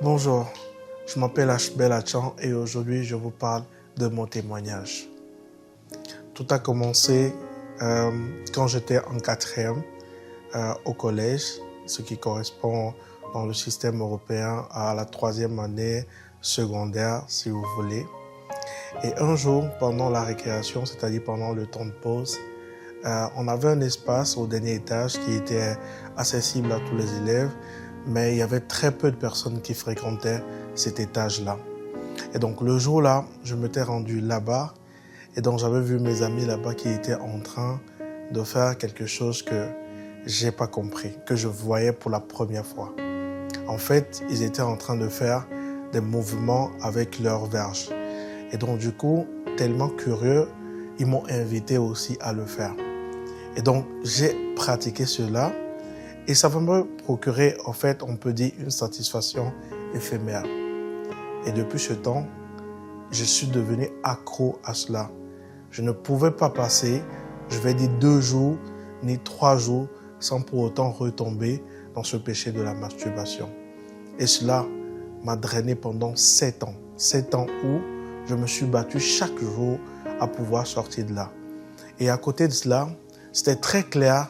Bonjour, je m'appelle Ashbel Achan et aujourd'hui je vous parle de mon témoignage. Tout a commencé quand j'étais en quatrième au collège, ce qui correspond dans le système européen à la troisième année secondaire si vous voulez. Et un jour, pendant la récréation, c'est-à-dire pendant le temps de pause, on avait un espace au dernier étage qui était accessible à tous les élèves, mais il y avait très peu de personnes qui fréquentaient cet étage-là. Et donc le jour-là, je m'étais rendu là-bas et donc j'avais vu mes amis là-bas qui étaient en train de faire quelque chose que j'ai pas compris, que je voyais pour la première fois. En fait, ils étaient en train de faire des mouvements avec leurs verges. Et donc du coup, tellement curieux, ils m'ont invité aussi à le faire. Et donc j'ai pratiqué cela et ça va me procurer, en fait, on peut dire, une satisfaction éphémère. Et depuis ce temps, je suis devenu accro à cela. Je ne pouvais pas passer, je vais dire 2 jours, ni 3 jours, sans pour autant retomber dans ce péché de la masturbation. Et cela m'a drainé pendant 7 ans. 7 ans où je me suis battu chaque jour à pouvoir sortir de là. Et à côté de cela, c'était très clair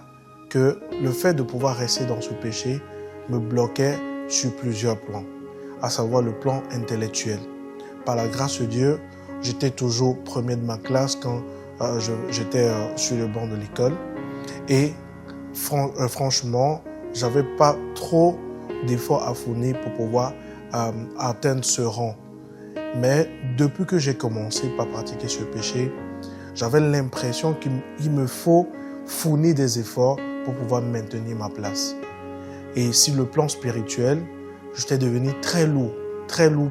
que le fait de pouvoir rester dans ce péché me bloquait sur plusieurs plans, à savoir le plan intellectuel. Par la grâce de Dieu, j'étais toujours premier de ma classe quand j'étais sur le banc de l'école. Et franchement, j'avais pas trop d'efforts à fournir pour pouvoir atteindre ce rang. Mais depuis que j'ai commencé par pratiquer ce péché, j'avais l'impression qu'il me faut fournir des efforts pour pouvoir maintenir ma place. Et sur le plan spirituel, j'étais devenu très lourd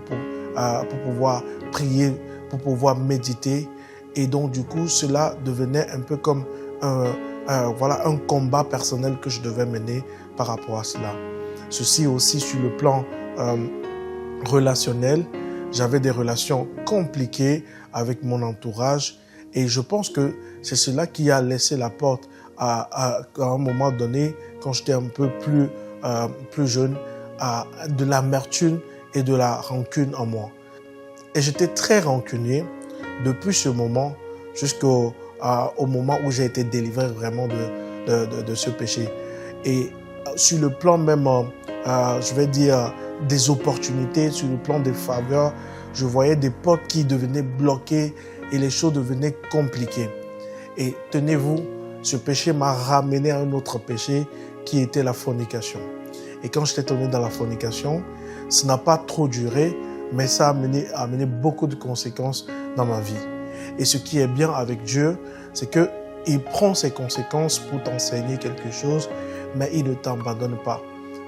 pour pouvoir prier, pour pouvoir méditer. Et donc du coup, cela devenait un peu comme un combat personnel que je devais mener par rapport à cela. Ceci aussi sur le plan relationnel. J'avais des relations compliquées avec mon entourage et je pense que c'est cela qui a laissé la porte à un moment donné, quand j'étais un peu plus jeune, à de l'amertume et de la rancune en moi. Et j'étais très rancunier depuis ce moment jusqu'au moment où j'ai été délivré vraiment de ce péché. Et sur le plan même, je vais dire, des opportunités, sur le plan des faveurs, je voyais des portes qui devenaient bloquées et les choses devenaient compliquées. Et tenez-vous, ce péché m'a ramené à un autre péché qui était la fornication. Et quand j'étais tombé dans la fornication, ça n'a pas trop duré, mais ça a amené beaucoup de conséquences dans ma vie. Et ce qui est bien avec Dieu, c'est qu'il prend ses conséquences pour t'enseigner quelque chose, mais il ne t'abandonne pas.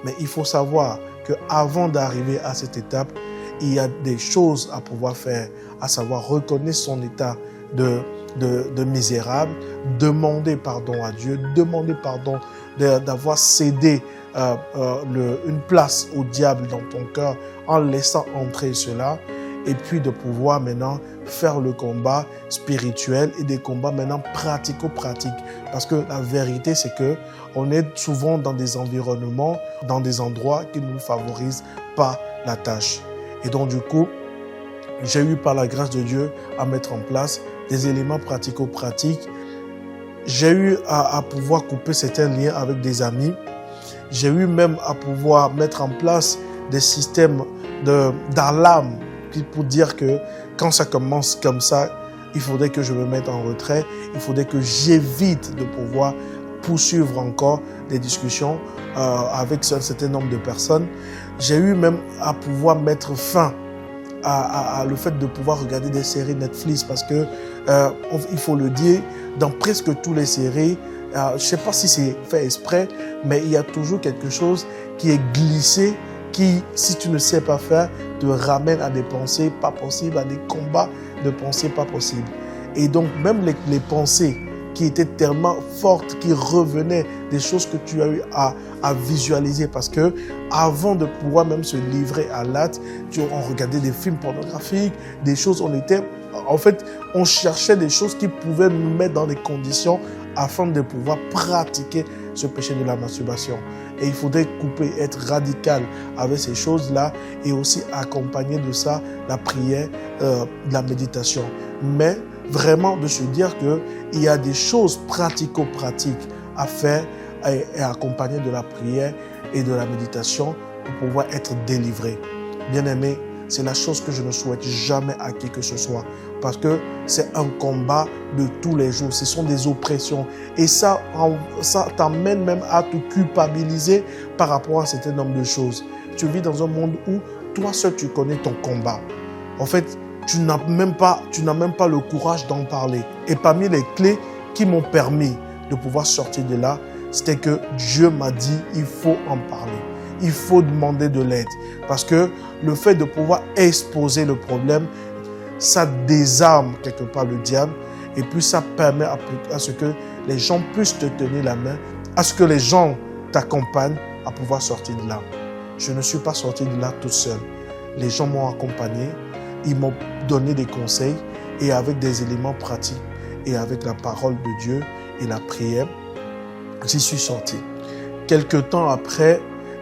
Mais il faut savoir qu'avant d'arriver à cette étape, il y a des choses à pouvoir faire, à savoir reconnaître son état de misérable, demander pardon à Dieu, demander pardon d'avoir cédé une place au diable dans ton cœur en laissant entrer cela, et puis de pouvoir maintenant faire le combat spirituel et des combats maintenant pratico-pratiques. Parce que la vérité, c'est que on est souvent dans des environnements, dans des endroits qui ne nous favorisent pas la tâche. Et donc du coup, j'ai eu par la grâce de Dieu à mettre en place des éléments pratico-pratiques. J'ai eu à pouvoir couper certains liens avec des amis. J'ai eu même à pouvoir mettre en place des systèmes d'alarme pour dire que quand ça commence comme ça, il faudrait que je me mette en retrait, il faudrait que j'évite de pouvoir poursuivre encore des discussions avec un certain nombre de personnes. J'ai eu même à pouvoir mettre fin à le fait de pouvoir regarder des séries Netflix parce que, il faut le dire, dans presque toutes les séries, je ne sais pas si c'est fait exprès, mais il y a toujours quelque chose qui est glissé, qui, si tu ne sais pas faire, te ramène à des pensées pas possibles, à des combats de pensées pas possibles. Et donc, même les pensées qui étaient tellement fortes, qui revenaient, des choses que tu as eu à visualiser. Parce que avant de pouvoir même se livrer à l'acte, on regardait des films pornographiques, des choses, on cherchait des choses qui pouvaient nous mettre dans des conditions afin de pouvoir pratiquer ce péché de la masturbation. Et il faudrait couper, être radical avec ces choses-là et aussi accompagner de ça la prière, de la méditation. Mais vraiment de se dire qu'il y a des choses pratico-pratiques à faire et accompagner de la prière et de la méditation pour pouvoir être délivré. Bien-aimé, c'est la chose que je ne souhaite jamais à qui que ce soit. Parce que c'est un combat de tous les jours. Ce sont des oppressions. Et ça t'amène même à te culpabiliser par rapport à un certain nombre de choses. Tu vis dans un monde où toi seul tu connais ton combat. En fait, tu n'as même pas le courage d'en parler. Et parmi les clés qui m'ont permis de pouvoir sortir de là, c'était que Dieu m'a dit, il faut en parler. Il faut demander de l'aide. Parce que le fait de pouvoir exposer le problème, ça désarme quelque part le diable. Et puis ça permet à ce que les gens puissent te tenir la main, à ce que les gens t'accompagnent à pouvoir sortir de là. Je ne suis pas sorti de là toute seule. Les gens m'ont accompagné, ils m'ont donné des conseils et avec des éléments pratiques et avec la parole de Dieu et la prière, j'y suis sorti. Quelque temps après,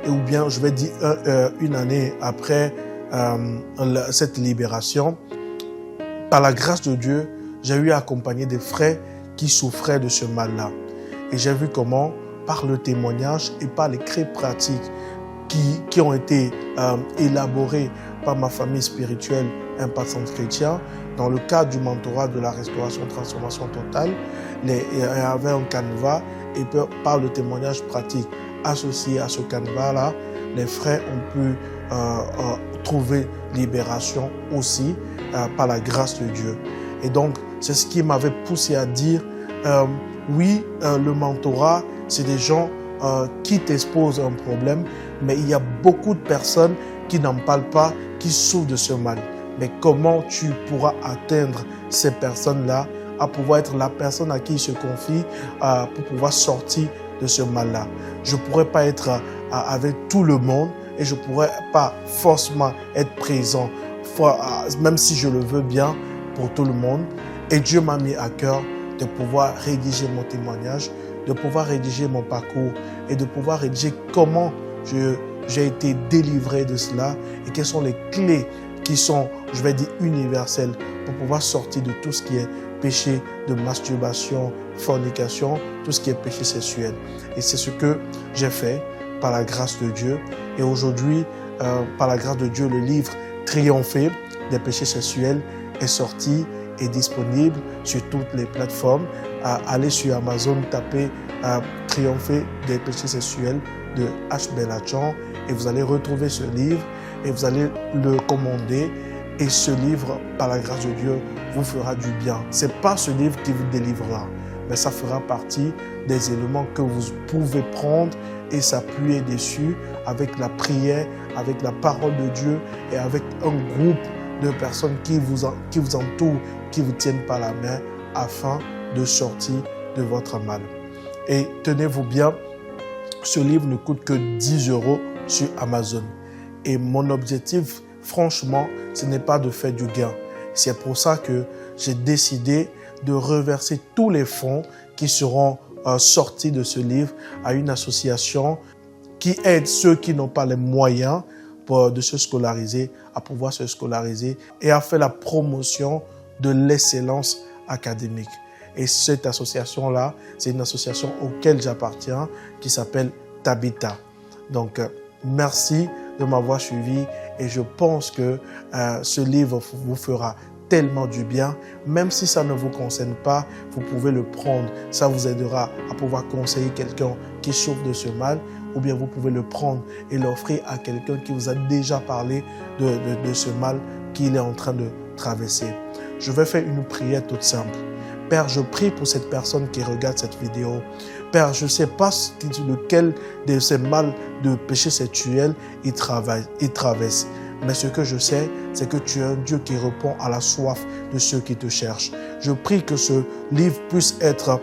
ou bien je vais dire une année après cette libération, par la grâce de Dieu, j'ai eu à accompagner des frères qui souffraient de ce mal-là. Et j'ai vu comment, par le témoignage et par les clés pratiques qui ont été élaborés par ma famille spirituelle Impact Centre Chrétien, dans le cadre du mentorat de la restauration transformation totale, il y avait un canevas et par le témoignage pratique associé à ce canevas-là, les frères ont pu trouver libération aussi par la grâce de Dieu. Et donc, c'est ce qui m'avait poussé à dire, oui, le mentorat, c'est des gens qui t'exposent un problème, mais il y a beaucoup de personnes qui n'en parlent pas, qui souffrent de ce mal. Mais comment tu pourras atteindre ces personnes-là, à pouvoir être la personne à qui ils se confient pour pouvoir sortir de ce mal-là. Je ne pourrais pas être avec tout le monde et je ne pourrais pas forcément être présent, même si je le veux bien pour tout le monde. Et Dieu m'a mis à cœur de pouvoir rédiger mon témoignage, de pouvoir rédiger mon parcours et de pouvoir rédiger comment j'ai été délivré de cela et quelles sont les clés qui sont, je vais dire, universelles pour pouvoir sortir de tout ce qui est péché de masturbation, fornication, tout ce qui est péché sexuel. Et c'est ce que j'ai fait par la grâce de Dieu. Et aujourd'hui, par la grâce de Dieu, le livre Triompher des péchés sexuels est sorti et disponible sur toutes les plateformes. Allez sur Amazon, tapez Triompher des péchés sexuels de H. Belachan et vous allez retrouver ce livre et vous allez le commander. Et ce livre, par la grâce de Dieu, vous fera du bien. Ce n'est pas ce livre qui vous délivrera, mais ça fera partie des éléments que vous pouvez prendre et s'appuyer dessus avec la prière, avec la parole de Dieu et avec un groupe de personnes qui vous entourent, qui vous tiennent par la main afin de sortir de votre mal. Et tenez-vous bien, ce livre ne coûte que 10 € sur Amazon. Et mon objectif, franchement, ce n'est pas de faire du gain. C'est pour ça que j'ai décidé de reverser tous les fonds qui seront sortis de ce livre à une association qui aide ceux qui n'ont pas les moyens de se scolariser, à pouvoir se scolariser et à faire la promotion de l'excellence académique. Et cette association-là, c'est une association auquel j'appartiens qui s'appelle Tabitha. Donc, merci de m'avoir suivi et je pense que ce livre vous fera tellement du bien. Même si ça ne vous concerne pas, vous pouvez le prendre. Ça vous aidera à pouvoir conseiller quelqu'un qui souffre de ce mal ou bien vous pouvez le prendre et l'offrir à quelqu'un qui vous a déjà parlé de ce mal qu'il est en train de traverser. Je vais faire une prière toute simple. Père, je prie pour cette personne qui regarde cette vidéo. Père, je ne sais pas lequel de ces mal de péché sexuel il traverse. Mais ce que je sais, c'est que tu es un Dieu qui répond à la soif de ceux qui te cherchent. Je prie que ce livre puisse être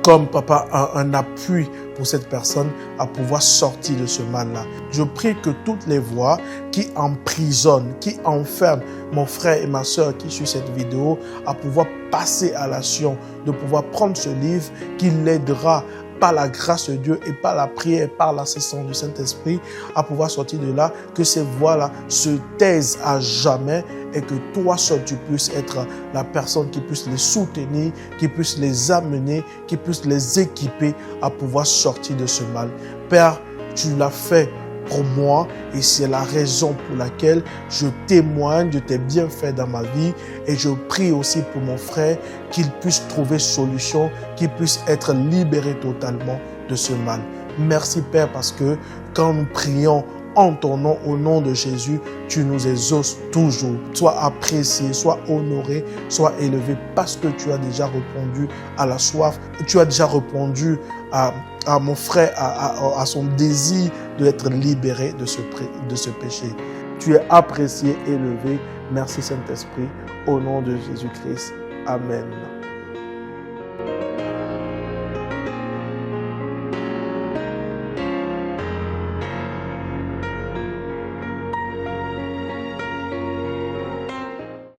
comme, Papa, un appui pour cette personne à pouvoir sortir de ce mal-là. Je prie que toutes les voix qui emprisonnent, qui enferment mon frère et ma soeur qui suivent cette vidéo, à pouvoir passer à l'action, de pouvoir prendre ce livre qui l'aidera par la grâce de Dieu et par la prière, par l'assistance du Saint-Esprit, à pouvoir sortir de là, que ces voix-là se taisent à jamais et que toi seul tu puisses être la personne qui puisse les soutenir, qui puisse les amener, qui puisse les équiper à pouvoir sortir de ce mal. Père, tu l'as fait pour moi et c'est la raison pour laquelle je témoigne de tes bienfaits dans ma vie et je prie aussi pour mon frère qu'il puisse trouver solution, qu'il puisse être libéré totalement de ce mal. Merci Père parce que quand nous prions en ton nom, au nom de Jésus, tu nous exauces toujours. Sois apprécié, sois honoré, sois élevé parce que tu as déjà répondu à la soif, tu as déjà répondu à mon frère, à son désir d'être libéré de ce péché. Tu es apprécié, élevé. Merci Saint-Esprit, au nom de Jésus-Christ. Amen.